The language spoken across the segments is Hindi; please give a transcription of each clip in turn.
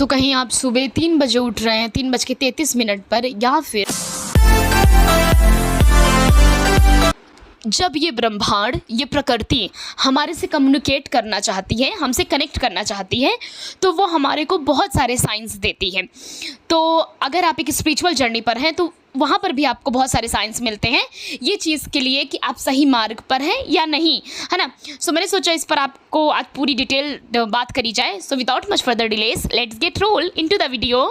तो कहीं आप सुबह 3 बजे उठ रहे हैं, 3:33 पर, या फिर जब ये ब्रह्मांड, ये प्रकृति हमारे से कम्युनिकेट करना चाहती है, हमसे कनेक्ट करना चाहती है, तो वो हमारे को बहुत सारे साइंस देती है। तो अगर आप एक स्पिरिचुअल जर्नी पर हैं तो वहाँ पर भी आपको बहुत सारे साइंस मिलते हैं ये चीज़ के लिए कि आप सही मार्ग पर हैं या नहीं, है ना। सो मैंने सोचा इस पर आपको आज पूरी डिटेल बात करी जाए। So without much further delays let's get roll into the video.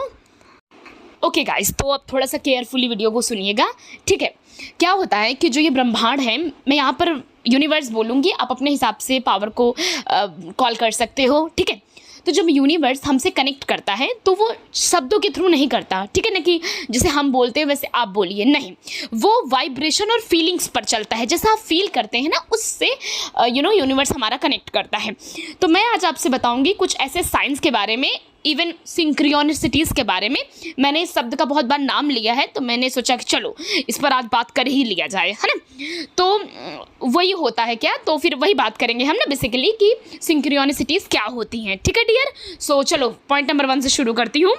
Okay guys, तो अब थोड़ा सा केयरफुली वीडियो को सुनिएगा, ठीक है। क्या होता है कि जो ये ब्रह्मांड है, मैं यहाँ पर यूनिवर्स बोलूँगी, आप अपने हिसाब से पावर को कॉल कर सकते हो, ठीक है। तो जब यूनिवर्स हमसे कनेक्ट करता है तो वो शब्दों के थ्रू नहीं करता, ठीक है ना, कि जैसे हम बोलते हैं वैसे आप बोलिए, नहीं, वो वाइब्रेशन और फीलिंग्स पर चलता है। जैसा आप फील करते हैं ना, उससे यूनिवर्स हमारा कनेक्ट करता है। तो मैं आज आपसे बताऊंगी कुछ ऐसे साइंस के बारे में, इवन सिंक्रियोनिसिटीज़ के बारे में। मैंने इस शब्द का बहुत बार नाम लिया है, तो मैंने सोचा कि चलो इस पर आज बात कर ही लिया जाए, है ना। तो वही होता है क्या, तो फिर वही बात करेंगे हम ना बेसिकली कि सिंक्रियोनिसिटीज़ क्या होती हैं, ठीक है डियर। सो चलो पॉइंट नंबर 1 से शुरू करती हूँ।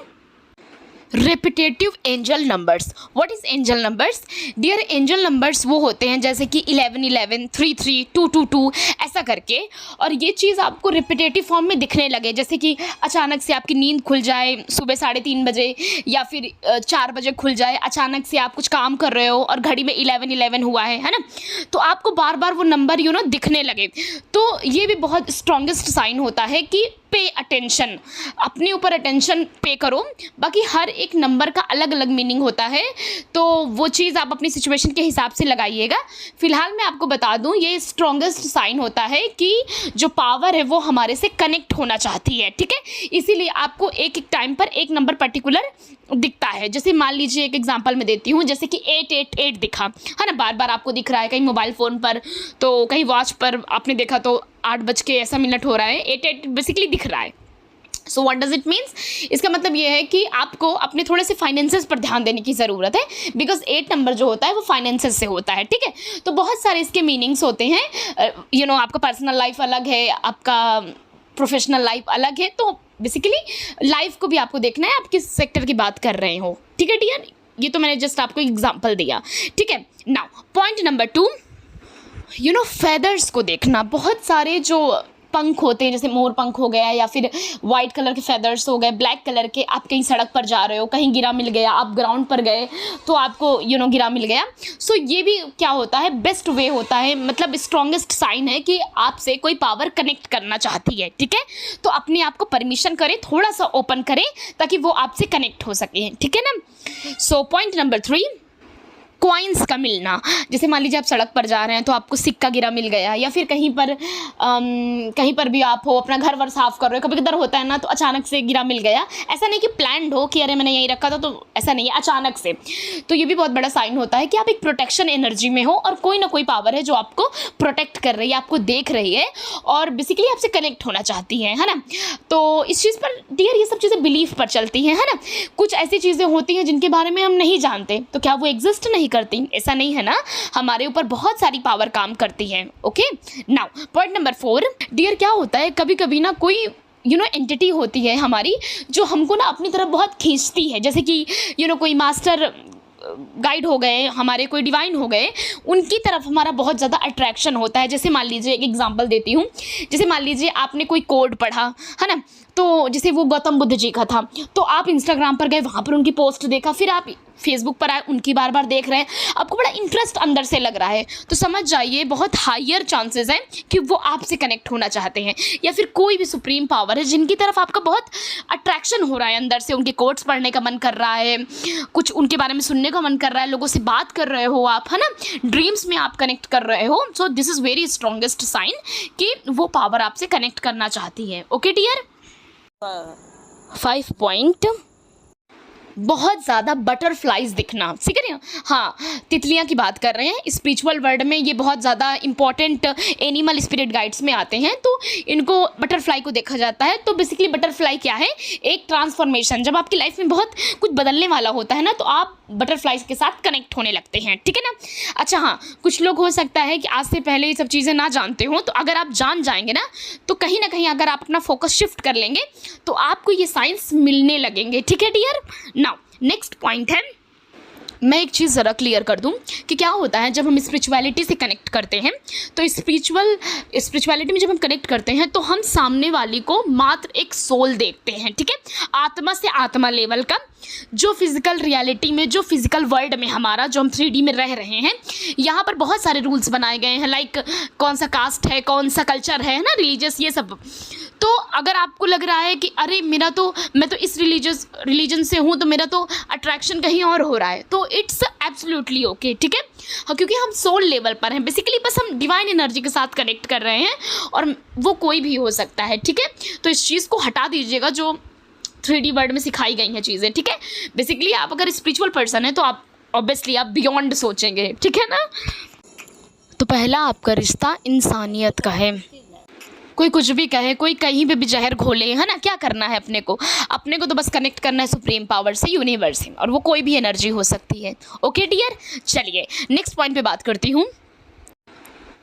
Repetitive angel numbers. What is angel numbers dear? Angel numbers वो होते हैं जैसे कि 1111, 33, 222 ऐसा करके, और ये चीज़ आपको रिपीटेटिव फॉर्म में दिखने लगे, जैसे कि अचानक से आपकी नींद खुल जाए सुबह 3:30 बजे, या फिर 4 बजे खुल जाए, अचानक से आप कुछ काम कर रहे हो और घड़ी में 1111 हुआ है ना, तो आपको बार बार वो नंबर दिखने लगे। तो ये भी बहुत स्ट्रॉन्गेस्ट साइन होता है कि पे अटेंशन, अपने ऊपर अटेंशन पे करो। बाकी हर एक नंबर का अलग अलग मीनिंग होता है, तो वो चीज़ आप अपनी सिचुएशन के हिसाब से लगाइएगा। फिलहाल मैं आपको बता दूं, ये स्ट्रॉन्गेस्ट साइन होता है कि जो पावर है वो हमारे से कनेक्ट होना चाहती है, ठीक है। इसीलिए आपको एक एक टाइम पर एक नंबर पर्टिकुलर दिखता है। जैसे मान लीजिए एक एग्जांपल मैं देती हूँ, जैसे कि 888 दिखा, है ना, बार बार आपको दिख रहा है, कहीं मोबाइल फ़ोन पर, तो कहीं वॉच पर आपने देखा तो 8 बज के हो रहा है, 88 बेसिकली दिख रहा है। So what does it means? इसका मतलब ये है कि आपको अपने थोड़े से फाइनेंसेस पर ध्यान देने की ज़रूरत है, बिकॉज 8 नंबर जो होता है वो फाइनेंसेस से होता है, ठीक है। तो बहुत सारे इसके मीनिंग्स होते हैं, आपका पर्सनल लाइफ अलग है, आपका प्रोफेशनल लाइफ अलग है, तो बेसिकली लाइफ को भी आपको देखना है, आप किस सेक्टर की बात कर रहे हो, ठीक है डियर। ये तो मैंने जस्ट आपको एग्जाम्पल दिया, ठीक है। नाउ पॉइंट नंबर 2, फेदर्स को देखना। बहुत सारे जो पंख होते हैं, जैसे मोर पंख हो गया, या फिर वाइट कलर के फेदर्स हो गए, ब्लैक कलर के, आप कहीं सड़क पर जा रहे हो, कहीं गिरा मिल गया, आप ग्राउंड पर गए तो आपको गिरा मिल गया। सो ये भी क्या होता है, बेस्ट वे होता है, मतलब स्ट्रॉन्गेस्ट साइन है कि आपसे कोई पावर कनेक्ट करना चाहती है, ठीक है। तो अपने आप को परमिशन करें, थोड़ा सा ओपन करें ताकि वो आपसे कनेक्ट हो सके, ठीक है ना। सो पॉइंट नंबर 3, कॉइन्स का मिलना। जैसे मान लीजिए आप सड़क पर जा रहे हैं तो आपको सिक्का गिरा मिल गया, या फिर कहीं पर भी आप हो, अपना घर वर साफ़ कर रहे हो, कभी कदर होता है ना, तो अचानक से गिरा मिल गया। ऐसा नहीं कि प्लान्ड हो कि अरे मैंने यहीं रखा था, तो ऐसा नहीं है, अचानक से। तो ये भी बहुत बड़ा साइन होता है कि आप एक प्रोटेक्शन एनर्जी में हो, और कोई ना कोई पावर है जो आपको प्रोटेक्ट कर रही है, आपको देख रही है, और बेसिकली आपसे कनेक्ट होना चाहती है ना। तो इस चीज़ पर डियर ये सब चीज़ें बिलीफ पर चलती हैं, है ना। कुछ ऐसी चीज़ें होती हैं जिनके बारे में हम नहीं जानते, तो क्या वो एग्जिस्ट नहीं करती? ऐसा नहीं है ना, हमारे ऊपर बहुत सारी पावर काम करती है, okay. Now point number 4 dear, क्या होता है, कभी कभी ना कोई एंटिटी होती है हमारी जो हमको ना अपनी तरफ बहुत खींचती है, जैसे कि कोई मास्टर गाइड हो गए हमारे, कोई डिवाइन हो गए, उनकी तरफ हमारा बहुत ज़्यादा अट्रैक्शन होता है। जैसे मान लीजिए एक एग्जांपल देती हूँ, जैसे मान लीजिए आपने कोई कोड पढ़ा, है ना, तो जैसे वो गौतम बुद्ध जी का था, तो आप इंस्टाग्राम पर गए, वहाँ पर उनकी पोस्ट देखा, फिर आप फेसबुक पर आए, उनकी बार बार देख रहे हैं, आपको बड़ा इंटरेस्ट अंदर से लग रहा है, तो समझ जाइए बहुत हायर चांसेस हैं कि वो आपसे कनेक्ट होना चाहते हैं। या फिर कोई भी सुप्रीम पावर है जिनकी तरफ आपका बहुत अट्रैक्शन हो रहा है, अंदर से उनके कोट्स पढ़ने का मन कर रहा है, कुछ उनके बारे में सुनने का मन कर रहा है, लोगों से बात कर रहे हो आप, है ना, ड्रीम्स में आप कनेक्ट कर रहे हो। So this is very strongest sign कि वो पावर आपसे कनेक्ट करना चाहती है, ओके डियर। 5 पॉइंट बहुत ज़्यादा बटरफ्लाइज दिखना, ठीक है ना। हाँ, तितलियाँ की बात कर रहे हैं। स्पिरिचुअल वर्ल्ड में ये बहुत ज़्यादा इंपॉर्टेंट एनिमल स्पिरिट गाइड्स में आते हैं, तो इनको बटरफ्लाई को देखा जाता है। तो बेसिकली बटरफ्लाई क्या है, एक ट्रांसफॉर्मेशन। जब आपकी लाइफ में बहुत कुछ बदलने वाला होता है ना, तो आप बटरफ्लाइज के साथ कनेक्ट होने लगते हैं, ठीक है ना। अच्छा हाँ, कुछ लोग हो सकता है कि आज से पहले ये सब चीज़ें ना जानते हो, तो अगर आप जान जाएंगे ना, तो कहीं ना कहीं अगर आप अपना फोकस शिफ्ट कर लेंगे तो आपको ये साइंस मिलने लगेंगे, ठीक है डियर। नाउ नेक्स्ट पॉइंट है, मैं एक चीज़ ज़रा क्लियर कर दूं कि क्या होता है जब हम स्पिरिचुअलिटी से कनेक्ट करते हैं। तो स्पिरिचुअलिटी में जब हम कनेक्ट करते हैं तो हम सामने वाली को मात्र एक सोल देखते हैं, ठीक है, आत्मा से आत्मा लेवल का। जो फिजिकल रियलिटी में, जो फिजिकल वर्ल्ड में हमारा, जो हम 3D में रह रहे हैं, यहाँ पर बहुत सारे रूल्स बनाए गए हैं, लाइक कौन सा कास्ट है, कौन सा कल्चर है ना, रिलीजियस, ये सब। तो अगर आपको लग रहा है कि अरे मैं तो इस रिलीजन से हूँ, तो मेरा तो अट्रैक्शन कहीं और हो रहा है, तो इट्स एब्सोल्युटली ओके, ठीक है। हाँ, क्योंकि हम सोल लेवल पर हैं, बेसिकली बस हम डिवाइन एनर्जी के साथ कनेक्ट कर रहे हैं, और वो कोई भी हो सकता है, ठीक है। तो इस चीज़ को हटा दीजिएगा जो 3D वर्ल्ड में सिखाई गई हैं चीज़ें, ठीक है। बेसिकली आप अगर स्पिरिचुअल पर्सन है तो आप ऑब्वियसली आप बियॉन्ड सोचेंगे, ठीक है ना। तो पहला आपका रिश्ता इंसानियत का है। कोई कुछ भी कहे, कोई कहीं पे भी जहर घोले, है ना, क्या करना है अपने को तो बस कनेक्ट करना है सुप्रीम पावर से, यूनिवर्स से, और वो कोई भी एनर्जी हो सकती है। ओके डियर, चलिए नेक्स्ट पॉइंट पे बात करती हूँ।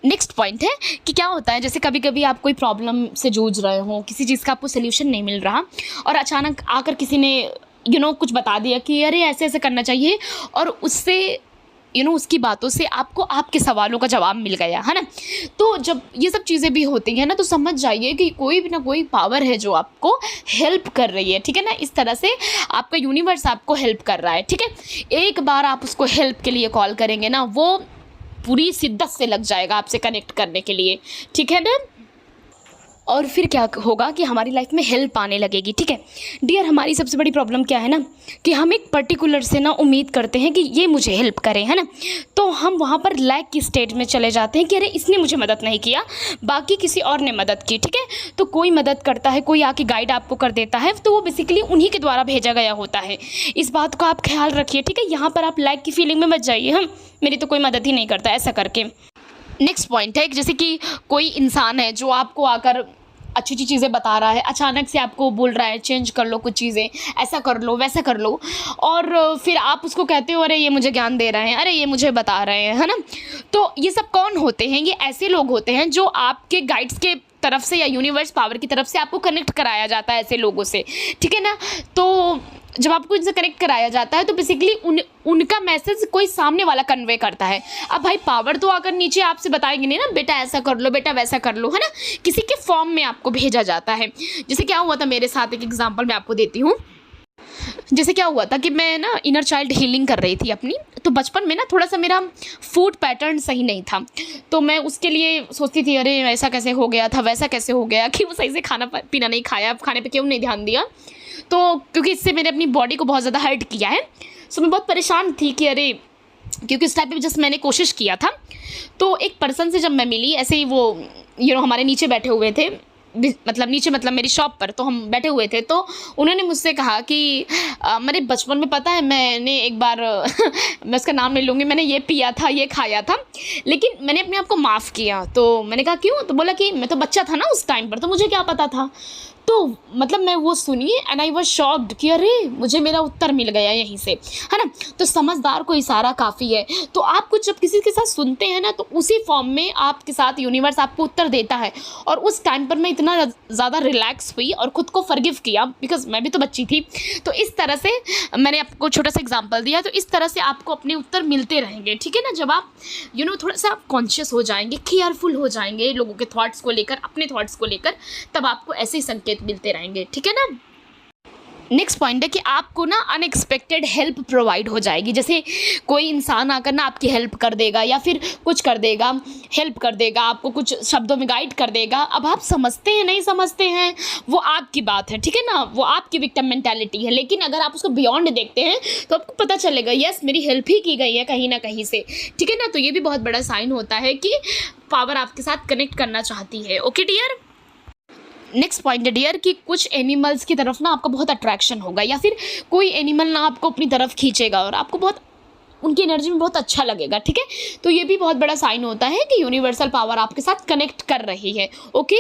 नेक्स्ट पॉइंट है कि क्या होता है, जैसे कभी कभी आप कोई प्रॉब्लम से जूझ रहे हो, किसी चीज़ का आपको सोल्यूशन नहीं मिल रहा, और अचानक आकर किसी ने कुछ बता दिया कि अरे ऐसे ऐसे करना चाहिए, और उससे उसकी बातों से आपको आपके सवालों का जवाब मिल गया, है ना। तो जब ये सब चीज़ें भी होती हैं ना, तो समझ जाइए कि कोई भी ना कोई पावर है जो आपको हेल्प कर रही है, ठीक है ना। इस तरह से आपका यूनिवर्स आपको हेल्प कर रहा है, ठीक है। एक बार आप उसको हेल्प के लिए कॉल करेंगे ना, वो पूरी शिद्दत से लग जाएगा आपसे कनेक्ट करने के लिए, ठीक है ना। और फिर क्या होगा कि हमारी लाइफ में हेल्प आने लगेगी, ठीक है डियर। हमारी सबसे बड़ी प्रॉब्लम क्या है ना, कि हम एक पर्टिकुलर से ना उम्मीद करते हैं कि ये मुझे हेल्प करे, है ना। तो हम वहाँ पर लैक की स्टेज में चले जाते हैं कि अरे इसने मुझे मदद नहीं किया, बाकी किसी और ने मदद की, ठीक है। तो कोई मदद करता है, कोई आके गाइड आपको कर देता है, तो वो बेसिकली उन्हीं के द्वारा भेजा गया होता है। इस बात को आप ख्याल रखिए, ठीक है। यहाँ पर आप लैक की फीलिंग में मत जाइए, हम मेरी तो कोई मदद ही नहीं करता, ऐसा करके। नेक्स्ट पॉइंट है, जैसे कि कोई इंसान है जो आपको आकर अच्छी अच्छी चीज़ें बता रहा है, अचानक से आपको बोल रहा है चेंज कर लो कुछ चीज़ें, ऐसा कर लो वैसा कर लो, और फिर आप उसको कहते हो अरे ये मुझे ज्ञान दे रहे हैं, अरे ये मुझे बता रहे हैं, है ना। तो ये सब कौन होते हैं, ये ऐसे लोग होते हैं जो आपके गाइड्स के तरफ से या यूनिवर्स पावर की तरफ से आपको कनेक्ट कराया जाता है ऐसे लोगों से, ठीक है ना। तो जब आपको इनसे कनेक्ट कराया जाता है तो बेसिकली उनका मैसेज कोई सामने वाला कन्वे करता है। अब भाई पावर तो आकर नीचे आपसे बताएंगे नहीं ना, बेटा ऐसा कर लो, बेटा वैसा कर लो, है ना, किसी के फॉर्म में आपको भेजा जाता है। जैसे क्या हुआ था मेरे साथ, एक एग्जांपल मैं आपको देती हूँ। जैसे क्या हुआ था कि मैं ना इनर चाइल्ड हीलिंग कर रही थी अपनी, तो बचपन में ना थोड़ा सा मेरा फूड पैटर्न सही नहीं था, तो मैं उसके लिए सोचती थी अरे ऐसा कैसे हो गया था, वैसा कैसे हो गया कि वो सही से खाना पीना नहीं खाया, खाने पे क्यों नहीं ध्यान दिया। तो क्योंकि इससे मैंने अपनी बॉडी को बहुत ज़्यादा हर्ट किया है, सो मैं बहुत परेशान थी कि अरे, क्योंकि उस टाइप पे जस्ट मैंने कोशिश किया था। तो एक पर्सन से जब मैं मिली, ऐसे ही वो हमारे नीचे बैठे हुए थे, मतलब मेरी शॉप पर, तो हम बैठे हुए थे, तो उन्होंने मुझसे कहा कि मेरे बचपन में पता है मैंने एक बार मैं उसका नाम नहीं लूँगी, मैंने ये पिया था, ये खाया था, लेकिन मैंने अपने आप को माफ़ किया। तो मैंने कहा क्यों, तो बोला कि मैं तो बच्चा था ना उस टाइम पर, तो मुझे क्या पता था। तो मतलब मैं वो सुनी एंड आई वाज शॉक्ड कि अरे मुझे मेरा उत्तर मिल गया यहीं से, है ना। तो समझदार को इशारा काफ़ी है। तो आप कुछ जब किसी के साथ सुनते हैं ना, तो उसी फॉर्म में आपके साथ यूनिवर्स आपको उत्तर देता है। और उस टाइम पर मैं इतना ज़्यादा रिलैक्स हुई और ख़ुद को फॉरगिव किया, बिकॉज मैं भी तो बच्ची थी। तो इस तरह से मैंने आपको छोटा सा एग्जाम्पल दिया। तो इस तरह से आपको अपने उत्तर मिलते रहेंगे, ठीक है ना। जब आप थोड़ा सा आप कॉन्शियस हो जाएंगे, केयरफुल हो जाएंगे लोगों के थॉट्स को लेकर, अपने थॉट्स को लेकर, तब आपको ऐसे ही संकेत मिलते रहेंगे, ठीक है ना। नेक्स्ट पॉइंट है कि आपको ना अनएक्सपेक्टेड हेल्प प्रोवाइड हो जाएगी। जैसे कोई इंसान आकर ना आपकी हेल्प कर देगा, या फिर कुछ कर देगा, हेल्प कर देगा, आपको कुछ शब्दों में गाइड कर देगा। अब आप समझते हैं नहीं समझते हैं वो आपकी बात है, ठीक है ना, वो आपकी विक्टिम मेंटालिटी है। लेकिन अगर आप उसको बियॉन्ड देखते हैं तो आपको पता चलेगा यस मेरी हेल्प ही की गई है कहीं ना कहीं से, ठीक है ना। तो ये भी बहुत बड़ा साइन होता है कि पावर आपके साथ कनेक्ट करना चाहती है। Okay dear. नेक्स्ट पॉइंट है डियर कि कुछ एनिमल्स की तरफ ना आपका बहुत अट्रैक्शन होगा, या फिर कोई एनिमल ना आपको अपनी तरफ खींचेगा और आपको बहुत उनकी एनर्जी में बहुत अच्छा लगेगा, ठीक है। तो ये भी बहुत बड़ा साइन होता है कि यूनिवर्सल पावर आपके साथ कनेक्ट कर रही है। ओके,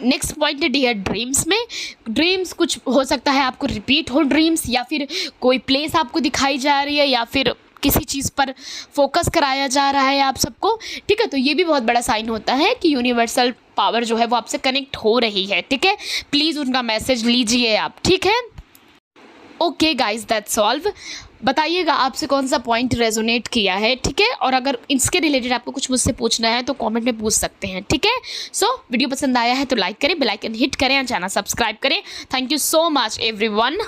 नेक्स्ट पॉइंट है डियर ड्रीम्स में। ड्रीम्स कुछ हो सकता है आपको रिपीट हो ड्रीम्स, या फिर कोई प्लेस आपको दिखाई जा रही है, या फिर किसी चीज़ पर फोकस कराया जा रहा है आप सबको, ठीक है। तो ये भी बहुत बड़ा साइन होता है कि यूनिवर्सल पावर जो है वो आपसे कनेक्ट हो रही है, ठीक है। प्लीज़ उनका मैसेज लीजिए आप, ठीक है। Okay guys, that's all. बताइएगा आपसे कौन सा पॉइंट रेजोनेट किया है, ठीक है। और अगर इसके रिलेटेड आपको कुछ मुझसे पूछना है तो कमेंट में पूछ सकते हैं, ठीक है। सो वीडियो पसंद आया है तो लाइक करें, बेल आइकन हिट करें और चैनल सब्सक्राइब करें। Thank you so much everyone.